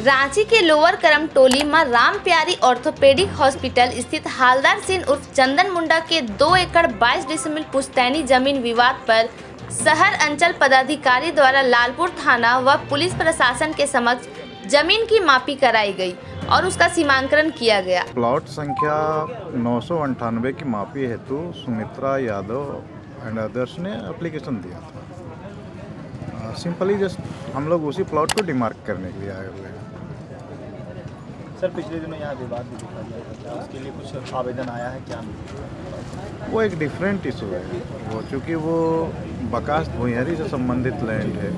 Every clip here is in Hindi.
रांची के लोअर करमटोली मां राम प्यारी ऑर्थोपेडिक हॉस्पिटल स्थित हालदार सिंह उर्फ चंदन मुंडा के 2 एकड़ 22 डिसमिल पुश्तैनी जमीन विवाद पर शहर अंचल पदाधिकारी द्वारा लालपुर थाना व पुलिस प्रशासन के समक्ष जमीन की मापी कराई गई और उसका सीमांकन किया गया। प्लॉट संख्या 998 की मापी हेतु सुमित्रा यादव एंड अदर्स ने एप्लीकेशन दिया था। सिंपली जस्ट हम लोग उसी प्लॉट को डिमार्क करने के लिए आए हुए हैं। सर, पिछले दिनों यहाँ विवाद भी दिखा गया था, उसके लिए कुछ आवेदन आया है क्या? वो एक डिफरेंट इशू है, वो चूँकि वो बकास्त भुइयारी से संबंधित लैंड है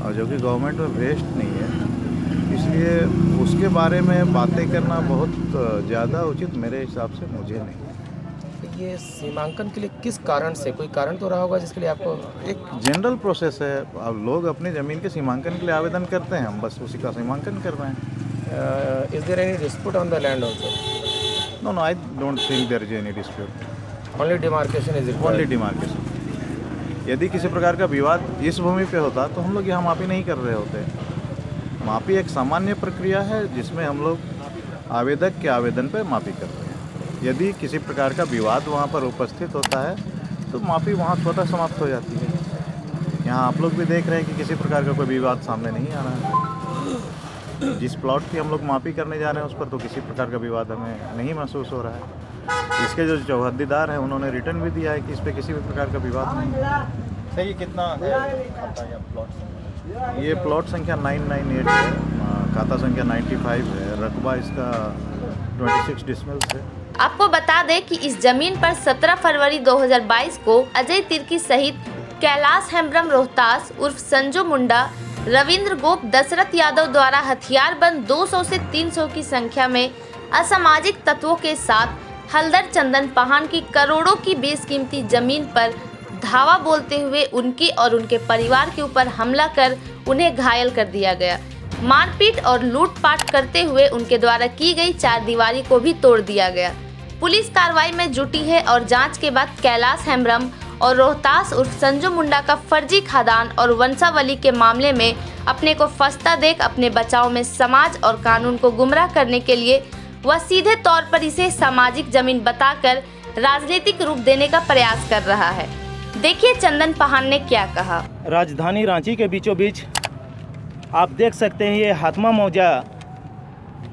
और जो कि गवर्नमेंट में वेस्ट नहीं है, इसलिए उसके बारे में बातें करना बहुत ज़्यादा उचित मेरे हिसाब से मुझे नहीं। ये सीमांकन के लिए किस कारण से, कोई कारण तो रहा होगा जिसके लिए आपको? एक जनरल प्रोसेस है, अब लोग अपनी ज़मीन के सीमांकन के लिए आवेदन करते हैं, हम बस उसी का सीमांकन कर रहे हैं। Is there any dispute on the land also? No, I don't think there is any dispute. Only demarcation is required. Only demarcation. यदि किसी प्रकार का विवाद इस भूमि पे होता तो हम लोग यहाँ मापी नहीं कर रहे होते। मापी एक सामान्य प्रक्रिया है जिसमें हम लोग आवेदक के आवेदन पर मापी कर रहे हैं। यदि किसी प्रकार का विवाद वहाँ पर उपस्थित होता है तो मापी वहाँ स्वतः समाप्त हो जाती है। यहाँ आप लोग भी देख रहे हैं कि किसी प्रकार का कोई विवाद सामने नहीं आ रहा है। जिस प्लॉट की हम लोग मापी करने जा रहे हैं उस पर तो किसी प्रकार का विवाद हमें नहीं महसूस हो रहा है। इसके जो चौहद्दीदार हैं उन्होंने रिटर्न भी दिया है कि इस पर किसी भी प्रकार का विवाद नहीं है। सर, ये कितना है प्लॉट? ये प्लॉट संख्या 998 है, खाता संख्या 95 है, रकबा इसका 26 डिसमिल्स है। आपको बता दें कि इस जमीन पर 17 फरवरी 2022 को अजय तिर्की सहित कैलाश हेम्ब्रम रोहतास उर्फ संजू मुंडा, रविंद्र गोप, दशरथ यादव द्वारा हथियारबंद 200 से 300 की संख्या में असामाजिक तत्वों के साथ हल्दर चंदन पहान की करोड़ों की बेशकीमती जमीन पर धावा बोलते हुए उनकी और उनके परिवार के ऊपर हमला कर उन्हें घायल कर दिया गया। मारपीट और लूटपाट करते हुए उनके द्वारा की गई चारदीवारी को भी तोड़ दिया गया। पुलिस कार्रवाई में जुटी है और जांच के बाद कैलाश हेम्ब्रम और रोहतास उर्फ संजू मुंडा का फर्जी खादान और वंशावली के मामले में अपने को फंसता देख अपने बचाव में समाज और कानून को गुमराह करने के लिए वह सीधे तौर पर इसे सामाजिक जमीन बताकर राजनीतिक रूप देने का प्रयास कर रहा है। देखिए चंदन पहान ने क्या कहा। राजधानी रांची के बीचों बीच आप देख सकते हैं, ये हातमा मौजा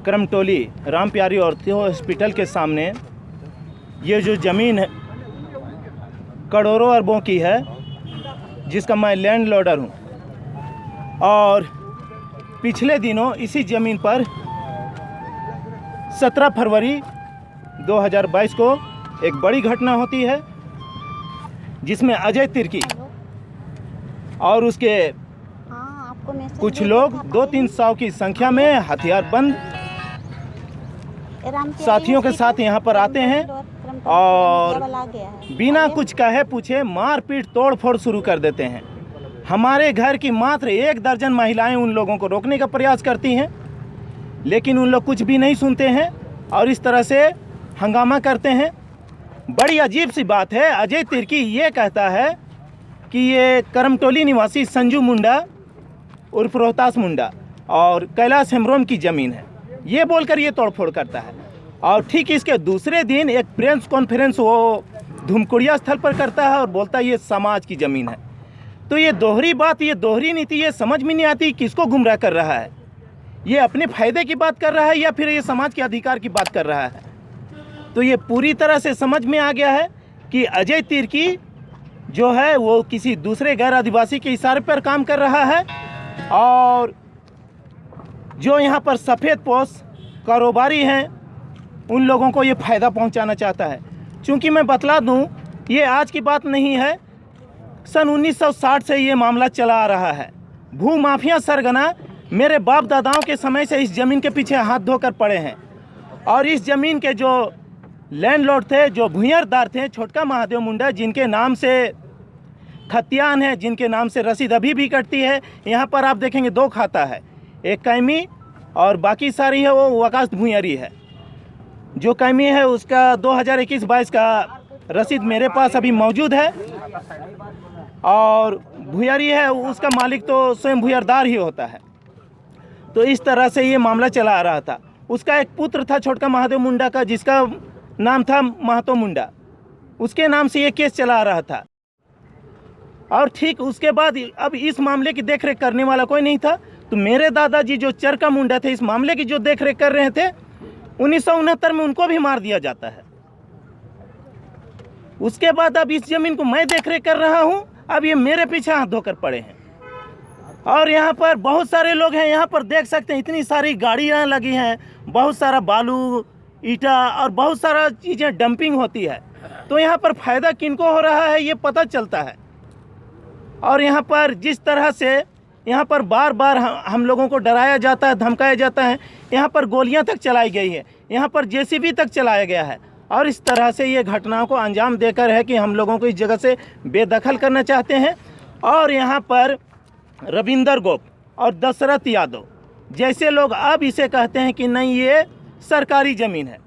करमटोली राम प्यारी ऑर्थो हॉस्पिटल के सामने ये जो ज़मीन है करोड़ों अरबों की है, जिसका मैं लैंड लॉर्डर हूँ। और पिछले दिनों इसी ज़मीन पर 17 फरवरी 2022 को एक बड़ी घटना होती है जिसमें अजय तिर्की और उसके कुछ लोग 200-300 की संख्या में हथियारबंद साथियों के साथ यहाँ पर आते हैं और बिना कुछ कहे पूछे मारपीट तोड़फोड़ शुरू कर देते हैं। हमारे घर की मात्र 1 दर्जन महिलाएं उन लोगों को रोकने का प्रयास करती हैं, लेकिन उन लोग कुछ भी नहीं सुनते हैं और इस तरह से हंगामा करते हैं। बड़ी अजीब सी बात है, अजय तिर्की ये कहता है कि ये करमटोली निवासी संजू मुंडा उर्फ रोहतास मुंडा और कैलाश हेम्ब्रम की ज़मीन है, ये बोलकर ये तोड़फोड़ करता है। और ठीक इसके दूसरे दिन एक प्रेस कॉन्फ्रेंस वो धुमकुड़िया स्थल पर करता है और बोलता है ये समाज की ज़मीन है। तो ये दोहरी बात, ये दोहरी नीति, ये समझ में नहीं आती किसको गुमराह कर रहा है। ये अपने फ़ायदे की बात कर रहा है या फिर ये समाज के अधिकार की बात कर रहा है। तो ये पूरी तरह से समझ में आ गया है कि अजय तिर्की जो है वो किसी दूसरे गैर आदिवासी के इशारे पर काम कर रहा है और जो यहाँ पर सफ़ेद पोश कारोबारी हैं उन लोगों को ये फ़ायदा पहुंचाना चाहता है। चूँकि मैं बतला दूं, ये आज की बात नहीं है, सन 1960 से ये मामला चला आ रहा है। भू माफिया सरगना मेरे बाप दादाओं के समय से इस ज़मीन के पीछे हाथ धोकर पड़े हैं और इस ज़मीन के जो लैंडलॉर्ड थे, जो भूंयरदार थे, छोटका महादेव मुंडा, जिनके नाम से खतियान है, जिनके नाम से रसीद अभी भी कटती है। यहाँ पर आप देखेंगे 2 खाता है, एक कैमी और बाकी सारी है वो वकास्त भूंयरी है। जो कैमी है उसका 2021-22 का रसीद मेरे पास अभी मौजूद है और भूंयरी है उसका मालिक तो स्वयं भूंयरदार ही होता है। तो इस तरह से ये मामला चला आ रहा था। उसका एक पुत्र था छोटका महादेव मुंडा का, जिसका नाम था महतो मुंडा, उसके नाम से ये केस चला आ रहा था। और ठीक उसके बाद अब इस मामले की देखरेख करने वाला कोई नहीं था, तो मेरे दादाजी जो चरका मुंडा थे, इस मामले की जो देखरेख कर रहे थे, 1969 में उनको भी मार दिया जाता है। उसके बाद अब इस जमीन को मैं देखरेख कर रहा हूँ, अब ये मेरे पीछे हाथ धोकर पड़े हैं। और यहाँ पर बहुत सारे लोग हैं, यहाँ पर देख सकते हैं इतनी सारी गाड़ियाँ लगी हैं, बहुत सारा बालू ईटा और बहुत सारा चीज़ें डंपिंग होती है। तो यहाँ पर फ़ायदा किनको हो रहा है ये पता चलता है। और यहाँ पर जिस तरह से यहाँ पर बार बार हम लोगों को डराया जाता है, धमकाया जाता है, यहाँ पर गोलियाँ तक चलाई गई है, यहाँ पर जेसीबी तक चलाया गया है। और इस तरह से ये घटनाओं को अंजाम देकर है कि हम लोगों को इस जगह से बेदखल करना चाहते हैं। और यहाँ पर रविंदर गोप और दशरथ यादव जैसे लोग अब इसे कहते हैं कि नहीं ये सरकारी ज़मीन है,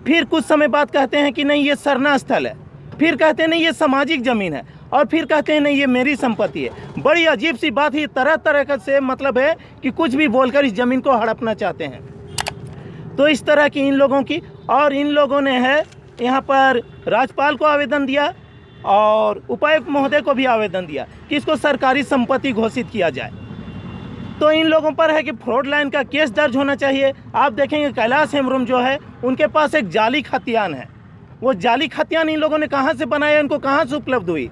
फिर कुछ समय बाद कहते हैं कि नहीं ये सरना स्थल है, फिर कहते हैं नहीं ये सामाजिक ज़मीन है, और फिर कहते हैं नहीं ये मेरी संपत्ति है। बड़ी अजीब सी बात है, तरह तरह का से मतलब है कि कुछ भी बोलकर इस ज़मीन को हड़पना चाहते हैं। तो इस तरह की इन लोगों की, और इन लोगों ने है यहाँ पर राज्यपाल को आवेदन दिया और उपायुक्त महोदय को भी आवेदन दिया कि इसको सरकारी संपत्ति घोषित किया जाए। तो इन लोगों पर है कि फ्रॉड लाइन का केस दर्ज होना चाहिए। आप देखेंगे कैलाश हेम्ब्रम जो है उनके पास एक जाली खतियान है, वो जाली खतियान इन लोगों ने कहाँ से बनाया, इनको कहाँ से उपलब्ध हुई।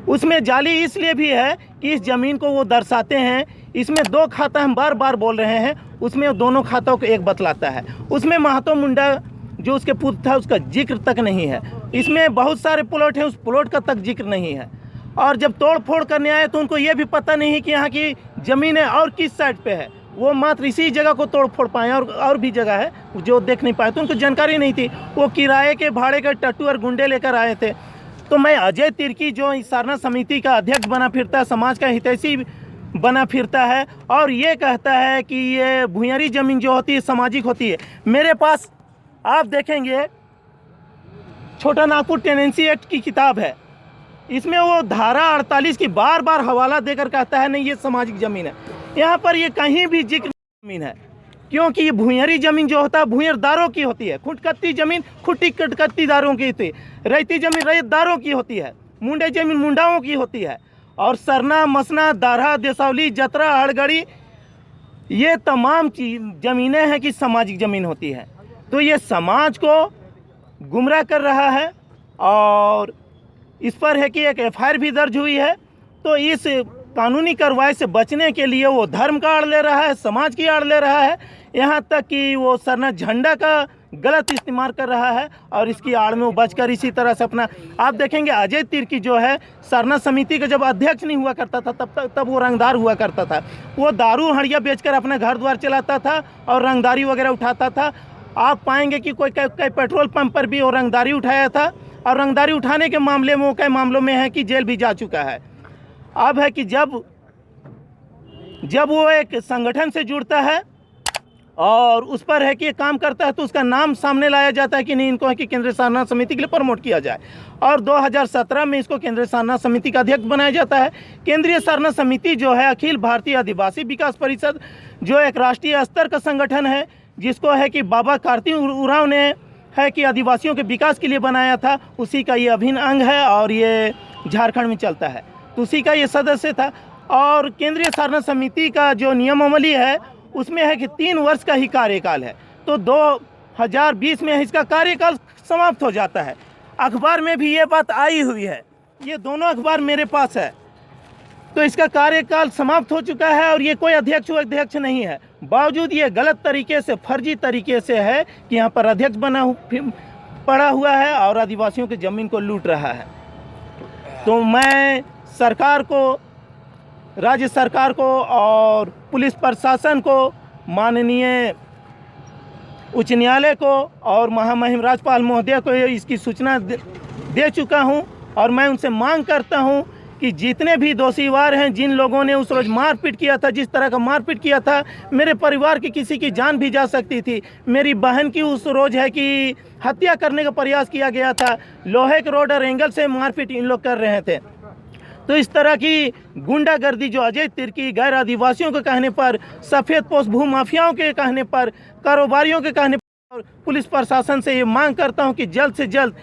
उसमें जाली इसलिए भी है कि इस ज़मीन को वो दर्शाते हैं, इसमें 2 खाता हम बार बार बोल रहे हैं, उसमें दोनों खातों को एक बतलाता है। उसमें महतो मुंडा जो उसके पुत्र था उसका जिक्र तक नहीं है। इसमें बहुत सारे प्लॉट हैं, उस प्लॉट का तक जिक्र नहीं है। और जब तोड़ फोड़ करने आए तो उनको ये भी पता नहीं कि यहाँ की ज़मीन है और किस साइड पे है, वो मात्र इसी जगह को तोड़ फोड़ पाए और भी जगह है जो देख नहीं पाए, तो उनको जानकारी नहीं थी। वो किराए के भाड़े के टट्टू और गुंडे लेकर आए थे। तो मैं अजय तिर्की जो इस सरना समिति का अध्यक्ष बना फिरता है, समाज का हितैषी बना फिरता है और ये कहता है कि ये भूयरी ज़मीन जो होती है सामाजिक होती है। मेरे पास आप देखेंगे छोटा नागपुर टेनेंसी एक्ट की किताब है, इसमें वो धारा 48 की बार बार हवाला देकर कहता है नहीं ये सामाजिक ज़मीन है। यहाँ पर ये कहीं भी जिक्र ज़मीन है, क्योंकि ये भूयरी ज़मीन जो होता है भूयरदारों की होती है। खुटकत्ती ज़मीन खुट्टी कटकत्तीदारों की होती है, रैती ज़मीन रैतदारों की होती है, मुंडे ज़मीन मुंडाओं की होती है। और सरना, मसना, दारहा, देसावली, जतरा, हड़गड़ी, ये तमाम ज़मीनें हैं कि सामाजिक ज़मीन होती है। तो ये समाज को गुमराह कर रहा है और इस पर है कि एक एफआईआर भी दर्ज हुई है। तो इस कानूनी कार्रवाई से बचने के लिए वो धर्म का आड़ ले रहा है, समाज की आड़ ले रहा है, यहाँ तक कि वो सरना झंडा का गलत इस्तेमाल कर रहा है और इसकी आड़ में वो बचकर इसी तरह से अपना, आप देखेंगे अजय तिर्की जो है सरना समिति का जब अध्यक्ष नहीं हुआ करता था तब वो रंगदार हुआ करता था। वो दारू हड़िया बेचकर अपना घर द्वार चलाता था और रंगदारी वगैरह उठाता था। आप पाएंगे कि कोई पेट्रोल पंप पर भी वो रंगदारी उठाया था और रंगदारी उठाने के मामले में वो कई मामलों में है कि जेल भी जा चुका है। अब है कि जब वो एक संगठन से जुड़ता है और उस पर है कि ये काम करता है तो उसका नाम सामने लाया जाता है कि नहीं इनको है कि केंद्रीय सरना समिति के लिए प्रमोट किया जाए। और 2017 में इसको केंद्रीय सरना समिति का अध्यक्ष बनाया जाता है। केंद्रीय सरना समिति जो है अखिल भारतीय आदिवासी विकास परिषद जो एक राष्ट्रीय स्तर का संगठन है, जिसको है कि बाबा कार्ति उरांव ने है कि आदिवासियों के विकास के लिए बनाया था, उसी का ये अभिन्न अंग है और ये झारखंड में चलता है, तो उसी का ये सदस्य था। और केंद्रीय सरना समिति का जो नियमावली है उसमें है कि 3 वर्ष का ही कार्यकाल है, तो 2020 में इसका कार्यकाल समाप्त हो जाता है। अखबार में भी ये बात आई हुई है, ये दोनों अखबार मेरे पास है। तो इसका कार्यकाल समाप्त हो चुका है और ये कोई अध्यक्ष नहीं है। बावजूद ये गलत तरीके से, फर्जी तरीके से है कि यहाँ पर अध्यक्ष पड़ा हुआ है और आदिवासियों की ज़मीन को लूट रहा है। तो मैं सरकार को, राज्य सरकार को और पुलिस प्रशासन को, माननीय उच्च न्यायालय को और महामहिम राज्यपाल महोदय को इसकी सूचना दे चुका हूं और मैं उनसे मांग करता हूं कि जितने भी दोषीवार हैं, जिन लोगों ने उस रोज़ मारपीट किया था, जिस तरह का मारपीट किया था, मेरे परिवार की किसी की जान भी जा सकती थी। मेरी बहन की उस रोज़ है कि हत्या करने का प्रयास किया गया था। लोहे के रोड और एंगल से मारपीट इन लोग कर रहे थे। तो इस तरह की गुंडागर्दी जो अजय तिर्की गैर आदिवासियों के कहने पर, सफ़ेद पोस्ट भू माफियाओं के कहने पर, कारोबारियों के कहने पर, पुलिस प्रशासन से ये मांग करता हूं कि जल्द से जल्द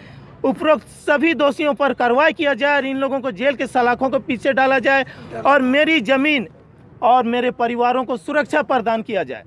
उपरोक्त सभी दोषियों पर कार्रवाई किया जाए और इन लोगों को जेल के सलाखों के पीछे डाला जाए और मेरी ज़मीन और मेरे परिवारों को सुरक्षा प्रदान किया जाए।